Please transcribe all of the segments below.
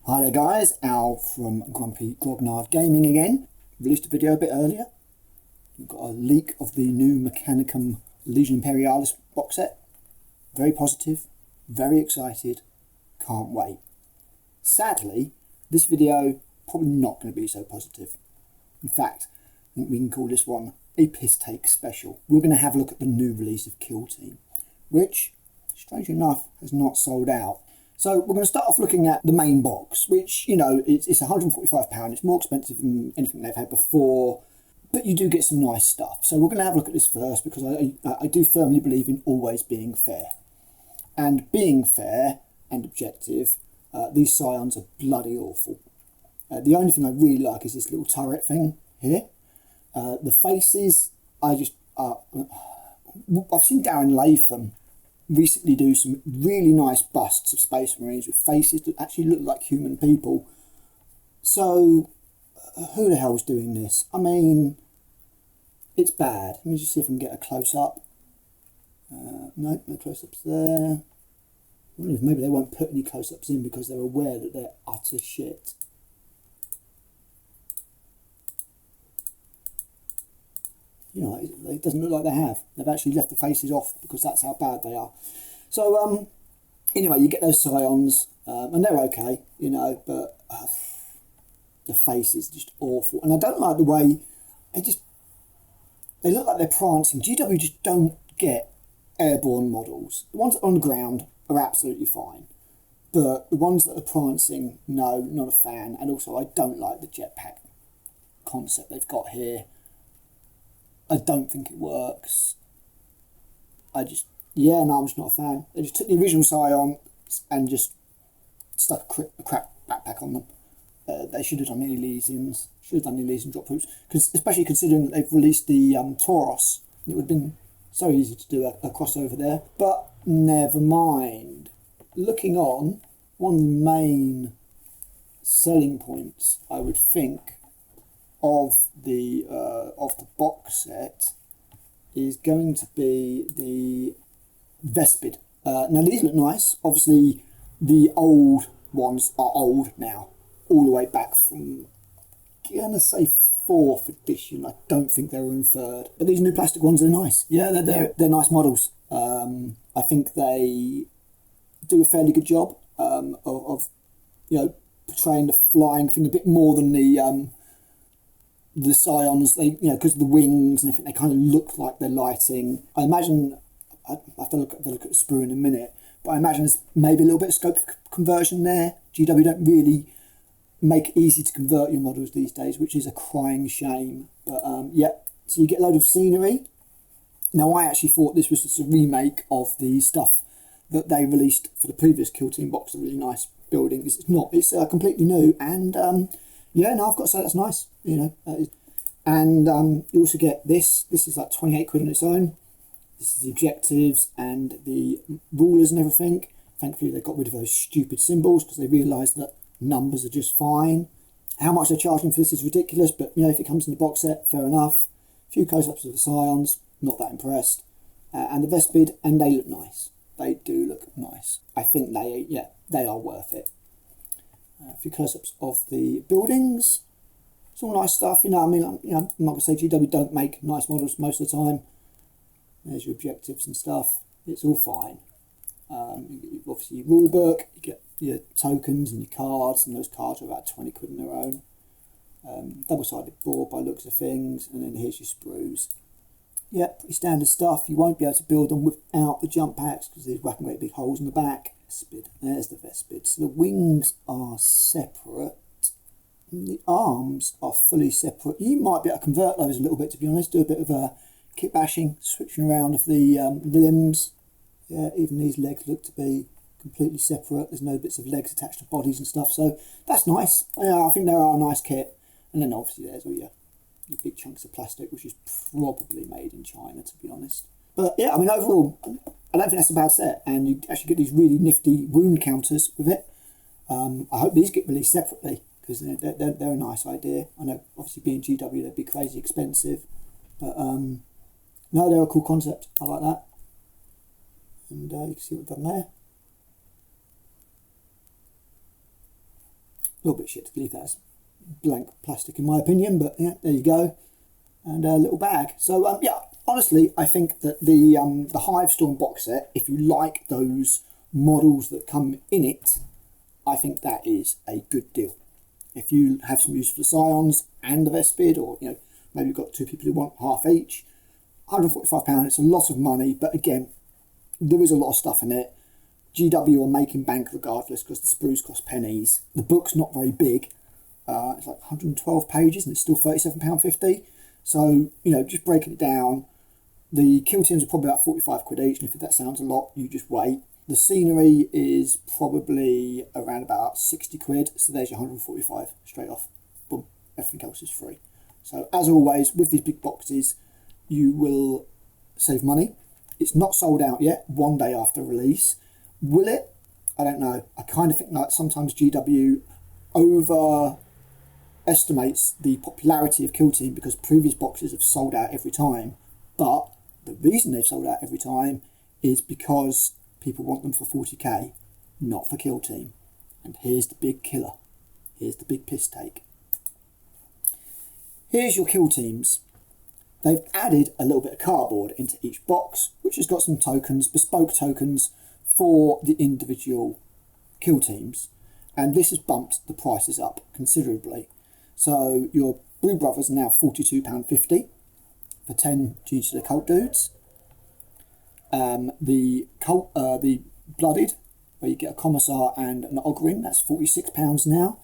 Hi there guys, Al from Grumpy Grognard Gaming again. Released a video a bit earlier. We've got a leak of the new Mechanicum Legion Imperialis box set. Very positive, very excited, can't wait. Sadly, this video probably not going to be so positive. In fact, I think we can call this one a PISSTAKE special. We're going to have a look at the new release of Killteam, which, strangely enough, has not sold out. So we're going to start off looking at the main box, which, you know, it's £145. It's more expensive than anything they've had before, but you do get some nice stuff. So we're going to have a look at this first because I do firmly believe in always being fair. And being fair and objective, these scions are bloody awful. The only thing I really like is this little turret thing here. The faces, I've seen Darren Latham recently do some really nice busts of Space Marines with faces that actually look like human people. So, who the hell's doing this? I mean, it's bad. Let me just see if I can get a close-up. No close-ups there. I wonder if maybe they won't put any close-ups in because they're aware that they're utter shit. You know, it doesn't look like they have. They've actually left the faces off because that's how bad they are. So, anyway, you get those scions, and they're okay, you know, but the face is just awful. And I don't like the way they look like they're prancing. GW just don't get airborne models. The ones that are on the ground are absolutely fine. But the ones that are prancing, no, not a fan. And also, I don't like the jetpack concept they've got here. I don't think it works. I'm just not a fan. They just took the original Scion and just stuck a crap backpack on them. They should have done the Elysians, should have done the Elysian drop troops, especially considering that they've released the Tauros. It would have been so easy to do a crossover there. But never mind. Looking on, one of the main selling points, I would think, of the box set is going to be the Vespid. Now these look nice. Obviously the old ones are old now, all the way back from, I'm gonna say 4th edition. I don't think they were in 3rd, but these new plastic ones are nice. Yeah, they're nice models. I think they do a fairly good job of you know, portraying the flying thing a bit more than the scions. They, you know, because of the wings and everything, they kind of look like they're lighting. I imagine, I have to look at the sprue in a minute, but I imagine there's maybe a little bit of scope for conversion there. GW don't really make it easy to convert your models these days, which is a crying shame. But yeah, so you get a load of scenery. Now I actually thought this was just a remake of the stuff that they released for the previous Killteam box, a really nice building. It's not, it's completely new, and yeah, no, I've got to say that's nice, you know. And you also get this is like 28 quid on its own. This is the objectives and the rulers and everything. Thankfully they got rid of those stupid symbols because they realised that numbers are just fine. How much they're charging for this is ridiculous, but you know, if it comes in the box set, fair enough. A few close-ups of the scions, not that impressed. And the Vespid, and they look nice. They do look nice. I think they are worth it. A few close-ups of the buildings. It's all nice stuff, you know. I mean, I'm not going to say GW don't make nice models most of the time. There's your objectives and stuff. It's all fine. You get, obviously, your rule book. You get your tokens and your cards, and those cards are about 20 quid on their own. Double-sided board by looks of things, and then here's your sprues. Yeah, pretty standard stuff. You won't be able to build them without the jump packs because there's whacking great big holes in the back. Vespid. There's the Vespid. So the wings are separate. The arms are fully separate. You might be able to convert those a little bit, to be honest. Do a bit of a kit bashing, switching around of the limbs. Yeah, even these legs look to be completely separate. There's no bits of legs attached to bodies and stuff, so that's nice. Yeah, I think they are a nice kit. And then obviously there's all your big chunks of plastic, which is probably made in China, to be honest. But yeah, I mean, overall, I don't think that's a bad set, and you actually get these really nifty wound counters with it. I hope these get released separately because they're a nice idea. I know, obviously, being GW, they'd be crazy expensive, but no, they're a cool concept. I like that. And you can see what I've done there. little bit shit to leave that as blank plastic in my opinion, but yeah, there you go. And a little bag. So yeah, honestly, I think that the Hivestorm box set, if you like those models that come in it, I think that is a good deal. If you have some use for the Scions and the Vespid, or maybe you've got two people who want half each, £145, it's a lot of money, but again, there is a lot of stuff in it. GW are making bank regardless because the sprues cost pennies. The book's not very big. It's like 112 pages and it's still £37.50. So, just breaking it down, the Killteams are probably about 45 quid each, and if that sounds a lot, you just wait. The scenery is probably around about 60 quid, so there's your 145 straight off. Boom, everything else is free. So, as always, with these big boxes, you will save money. It's not sold out yet, one day after release. Will it? I don't know. I kind of think that sometimes GW overestimates the popularity of Killteam because previous boxes have sold out every time. But the reason they've sold out every time is because people want them for 40k, not for Killteam. And here's the big killer. Here's the big piss take. Here's your Killteams. They've added a little bit of cardboard into each box, which has got some tokens, bespoke tokens, for the individual Killteams, and this has bumped the prices up considerably. So your Blue Brothers are now £42.50 for 10 Genius of the Cult dudes. The Blooded, where you get a Commissar and an Ogryn, that's £46 now.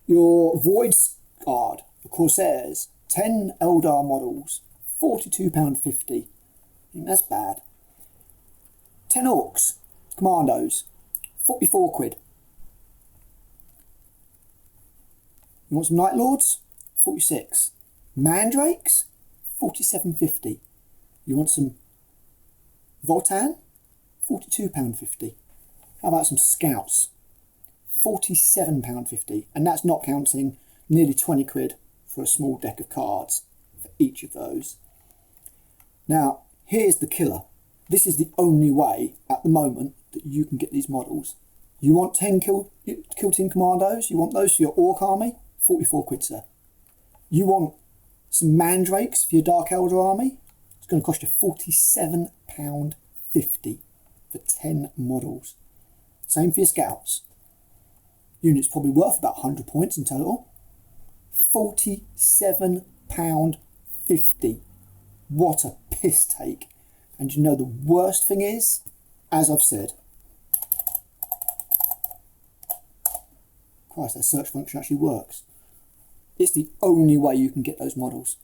Your Void Guard, the Corsairs, 10 Eldar models, £42.50. I think that's bad. 10 Orcs, Commandos, 44 quid. You want some Night Lords? 46. Mandrakes? 47.50. You want some Voltan? £42.50. How about some Scouts? £47.50. And that's not counting nearly 20 quid for a small deck of cards for each of those. Now, here's the killer. This is the only way at the moment that you can get these models. You want 10 Killteam Commandos? You want those for your Orc army? 44 quid, sir. You want some Mandrakes for your Dark Elder army? It's going to cost you £47.50 for 10 models. Same for your Scouts. Unit's probably worth about 100 points in total. £47.50. What a piss take. And the worst thing is, as I've said, Christ, that search function actually works. It's the only way you can get those models.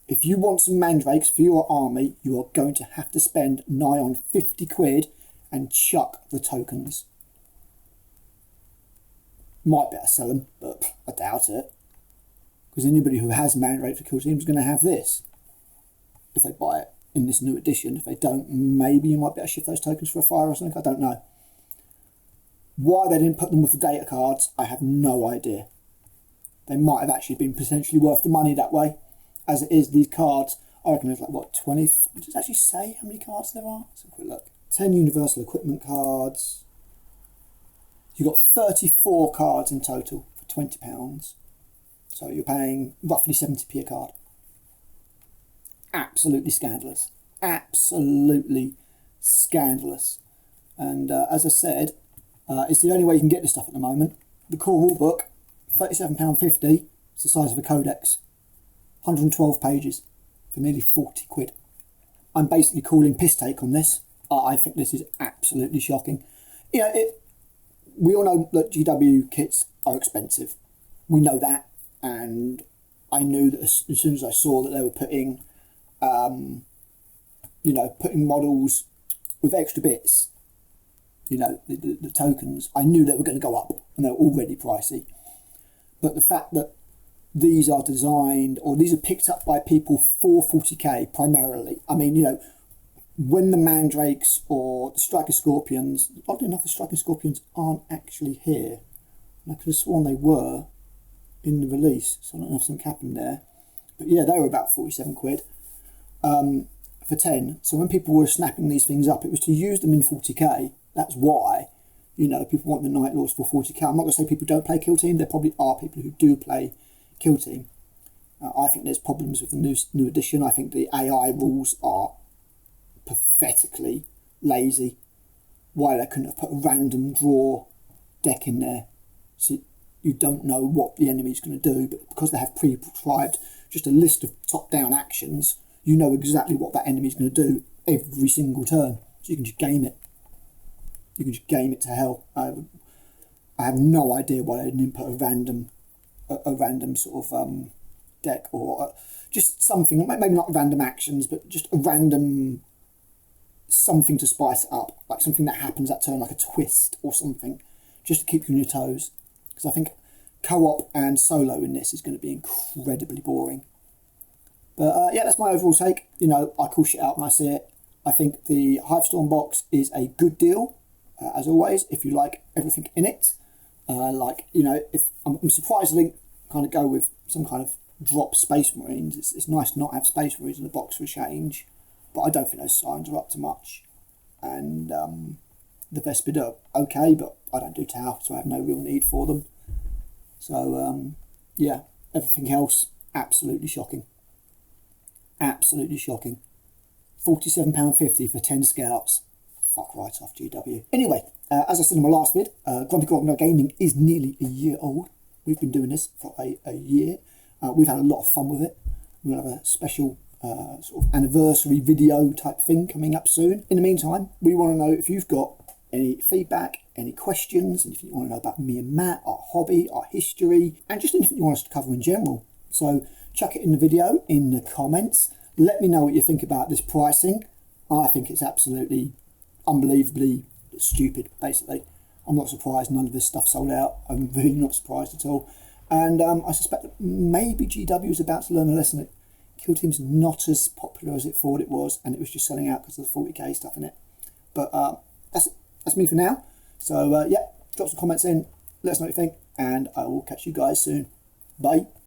If you want some Mandrakes for your army, you are going to have to spend nigh on 50 quid and chuck the tokens. Might better sell them, but I doubt it. Because anybody who has Mandrake for Killteam is going to have this. If they buy it in this new edition. If they don't, maybe you might be able to shift those tokens for a fire or something. I don't know. Why they didn't put them with the data cards, I have no idea. They might have actually been potentially worth the money that way. As it is, these cards, I reckon there's like, what, 20? Does it actually say how many cards there are? Let's have a quick look. 10 Universal Equipment cards. You've got 34 cards in total for £20. So you're paying roughly 70p a card. Absolutely scandalous. Absolutely scandalous. And as I said, it's the only way you can get this stuff at the moment. The core rulebook, £37.50. It's the size of a codex. 112 pages for nearly 40 quid. I'm basically calling piss take on this. I think this is absolutely shocking. We all know that GW kits are expensive. We know that. And I knew that as soon as I saw that they were putting, putting models with extra bits, the tokens, I knew they were going to go up, and they were already pricey. But the fact that these are designed, or these are picked up by people for 40k primarily. I mean, when the Mandrakes or the Striker Scorpions, oddly enough, the Striker Scorpions aren't actually here. And I could have sworn they were in the release, so I don't know if something happened there. But yeah, they were about 47 quid for 10. So when people were snapping these things up, it was to use them in 40k. That's why. You know, people want the Night Lords for 40k. I'm not going to say people don't play Killteam. There probably are people who do play Killteam. I think there's problems with the new edition. I think the AI rules are pathetically lazy. Why they couldn't have put a random draw deck in there, so you don't know what the enemy's going to do, but because they have pre-prescribed just a list of top-down actions, you know exactly what that enemy's going to do every single turn, so you can just game it. You can just game it to hell. I have no idea why they didn't input a random sort of deck, or just something, maybe not random actions, but just a random something to spice it up, like something that happens that turn, like a twist or something, just to keep you on your toes. Because I think co-op and solo in this is going to be incredibly boring. But yeah, that's my overall take. You know, I call shit out when I see it. I think the Hivestorm box is a good deal, as always, if you like everything in it. Like, you know, if I'm surprised they didn't kind of go with some kind of drop Space Marines. It's nice to not have Space Marines in the box for a change, but I don't think those signs are up to much. And the Vespid are okay, but I don't do Tau, so I have no real need for them. So yeah, everything else, absolutely shocking. Absolutely shocking. £47.50 for 10 scouts. Fuck right off, GW. Anyway, as I said in my last vid, Grumpy Grogno Gaming is nearly a year old. We've been doing this for a year. We've had a lot of fun with it. We'll have a special sort of anniversary video type thing coming up soon. In the meantime, we want to know if you've got any feedback, any questions, and if you want to know about me and Matt, our hobby, our history, and just anything you want us to cover in general. So chuck it in the video, in the comments. Let me know what you think about this pricing. I think it's absolutely unbelievably stupid, basically. I'm not surprised none of this stuff sold out. I'm really not surprised at all. And I suspect that maybe GW is about to learn a lesson that Killteam's not as popular as it thought it was, and it was just selling out because of the 40k stuff in it. But that's me for now. So yeah, drop some comments in, let us know what you think, and I will catch you guys soon. Bye.